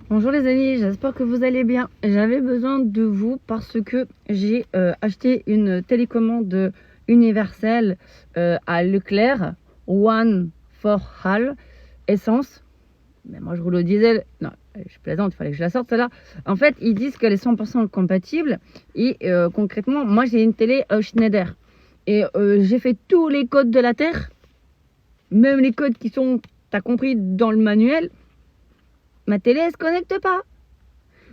Bonjour les amis, j'espère que vous allez bien. J'avais besoin de vous parce que j'ai acheté une télécommande universelle à Leclerc, One for All, essence. Mais moi je roule au diesel. Non, je plaisante, il fallait que je la sorte celle-là. En fait, ils disent qu'elle est 100% compatible. Et concrètement, moi j'ai une télé Schneider. Et j'ai fait tous les codes de la Terre, même les codes qui sont, t'as compris, dans le manuel. Ma télé, elle se connecte pas.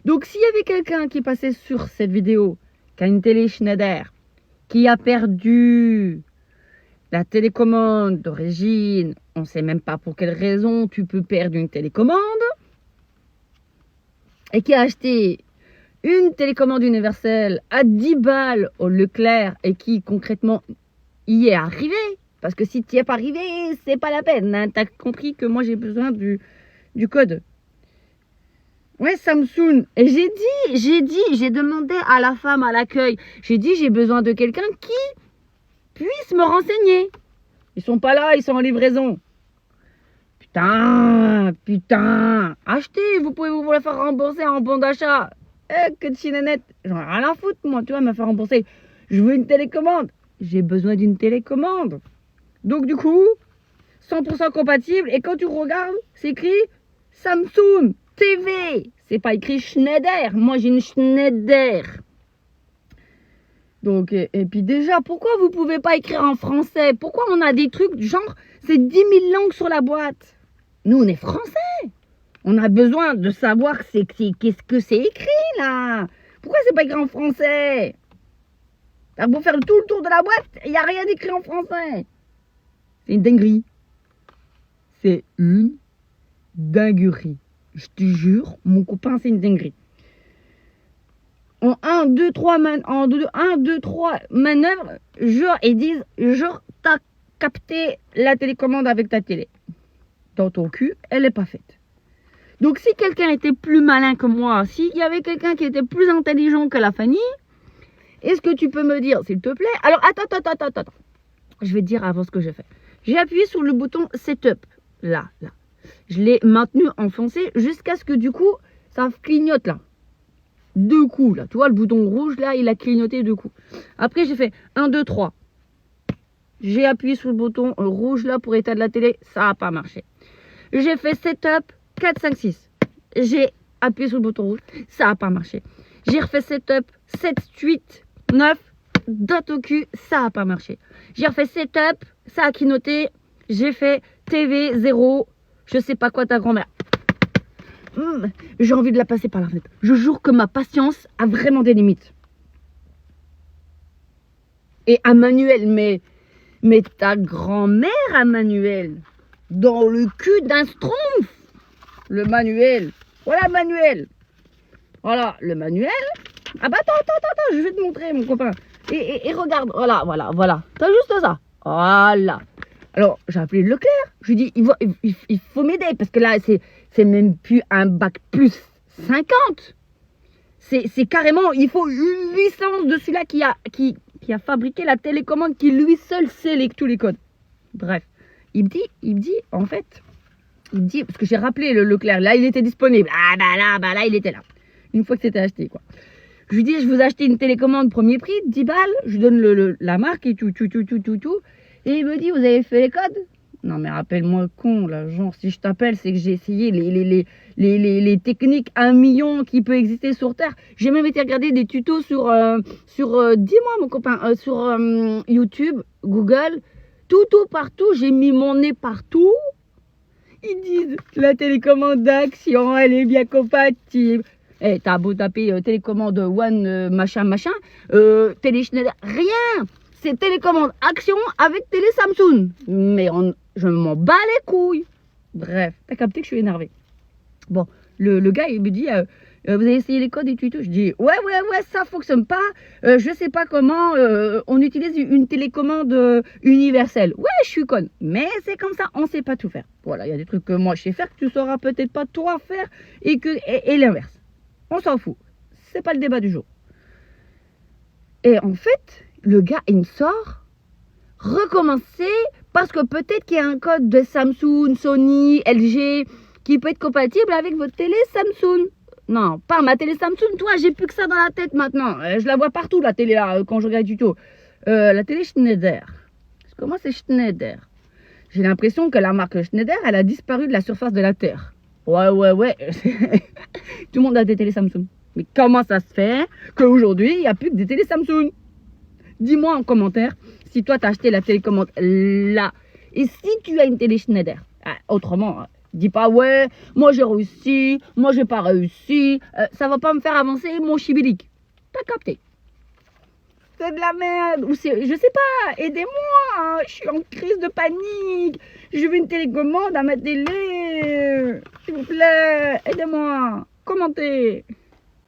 Donc, s'il y avait quelqu'un qui passait sur cette vidéo, qui a une télé Schneider, qui a perdu la télécommande d'origine, on ne sait même pas pour quelle raison tu peux perdre une télécommande, et qui a acheté une télécommande universelle à 10 balles au Leclerc, et qui concrètement y est arrivé, parce que si tu n'y es pas arrivé, c'est pas la peine. Hein. Tu as compris que moi j'ai besoin du code. Ouais, Samsung. Et j'ai demandé à la femme à l'accueil, j'ai besoin de quelqu'un qui puisse me renseigner. Ils sont pas là, ils sont en livraison. Putain, achetez, vous pouvez vous la faire rembourser en bon d'achat. Que de chinanette. J'en ai rien à foutre, moi, tu vois, me faire rembourser. Je veux une télécommande. J'ai besoin d'une télécommande. Donc, du coup, 100% compatible. Et quand tu regardes, c'est écrit Samsung TV. C'est pas écrit Schneider. Moi, j'ai une Schneider. Donc, et puis déjà, pourquoi vous pouvez pas écrire en français? Pourquoi on a des trucs du genre, c'est 10 000 langues sur la boîte? Nous, on est français. On a besoin de savoir qu'est-ce que c'est écrit, là. Pourquoi c'est pas écrit en français? T'as beau faire tout le tour de la boîte, il n'y a rien d'écrit en français. C'est une dinguerie. C'est une dinguerie. Je te jure, mon copain, c'est une dinguerie. En 1, 2, 3 manœuvres, genre, ils disent, genre, t'as capté la télécommande avec ta télé. Dans ton cul, elle n'est pas faite. Donc, si quelqu'un était plus malin que moi, s'il y avait quelqu'un qui était plus intelligent que la Fanny, est-ce que tu peux me dire, s'il te plaît? Alors, attends. Je vais te dire avant ce que j'ai fait. J'ai appuyé sur le bouton Setup, là. Je l'ai maintenu enfoncé jusqu'à ce que du coup, ça clignote là. 2 coups là. Tu vois le bouton rouge là, il a clignoté 2 coups. Après, j'ai fait 1, 2, 3. J'ai appuyé sur le bouton rouge là pour éteindre la télé. Ça n'a pas marché. J'ai fait Setup 4, 5, 6. J'ai appuyé sur le bouton rouge. Ça n'a pas marché. J'ai refait Setup 7, 8, 9. Dot au cul. Ça n'a pas marché. J'ai refait Setup. Ça a clignoté. J'ai fait TV 0. Je sais pas quoi ta grand-mère. J'ai envie de la passer par la fenêtre. Je jure que ma patience a vraiment des limites. Et à Manuel, mais ta grand-mère à Manuel, dans le cul d'un schtroumpf. Le Manuel. Voilà le Manuel. Voilà le Manuel. Ah bah attends, je vais te montrer mon copain. Et regarde, voilà. T'as juste ça. Voilà. Alors, j'ai appelé Leclerc. Je lui dis, il faut m'aider parce que là, c'est même plus un bac plus 50. C'est carrément, il faut une licence de celui-là qui a fabriqué la télécommande qui lui seul sait tous les codes. Bref, il me dit, en fait, parce que j'ai rappelé le Leclerc, là, il était disponible. Ah bah là, il était là. Une fois que c'était acheté, quoi. Je lui dis, je vous ai acheté une télécommande premier prix, 10 balles. Je lui donne la marque et tout. Et il me dit, vous avez fait les codes? Non mais rappelle-moi con là, genre si je t'appelle c'est que j'ai essayé les techniques 1 million qui peut exister sur Terre. J'ai même été regarder des tutos sur dis-moi mon copain, sur YouTube, Google, tout partout, j'ai mis mon nez partout. Ils disent la télécommande d'action, elle est bien compatible. Eh, t'as beau taper télécommande One machin, télé Schneider, rien. C'est télécommande Action avec télé Samsung. Mais je m'en bats les couilles. Bref, t'as capté que je suis énervée. Bon, le gars, il me dit, vous avez essayé les codes et tout. Je dis, ouais, ça fonctionne pas. Je sais pas comment on utilise une télécommande universelle. Ouais, je suis conne. Mais c'est comme ça, on sait pas tout faire. Voilà, il y a des trucs que moi je sais faire, que tu sauras peut-être pas toi faire et l'inverse. On s'en fout. C'est pas le débat du jour. Et en fait, le gars, il me sort recommencer parce que peut-être qu'il y a un code de Samsung, Sony, LG qui peut être compatible avec votre télé Samsung. Non, pas ma télé Samsung, toi, j'ai plus que ça dans la tête maintenant. Je la vois partout, la télé, là, quand je regarde les tutos. La télé Schneider. Comment c'est Schneider? J'ai l'impression que la marque Schneider, elle a disparu de la surface de la Terre. Ouais. Tout le monde a des télé Samsung. Mais comment ça se fait qu'aujourd'hui, il n'y a plus que des télé Samsung? Dis-moi en commentaire si toi, tu as acheté la télécommande là. Et si tu as une télé Schneider. Autrement, dis pas, ouais, moi j'ai réussi, moi j'ai pas réussi. Ça va pas me faire avancer mon chibilique. T'as capté? C'est de la merde. Ou c'est, je sais pas, aidez-moi. Je suis en crise de panique. Je veux une télécommande à ma télé. S'il vous plaît, aidez-moi. Commentez.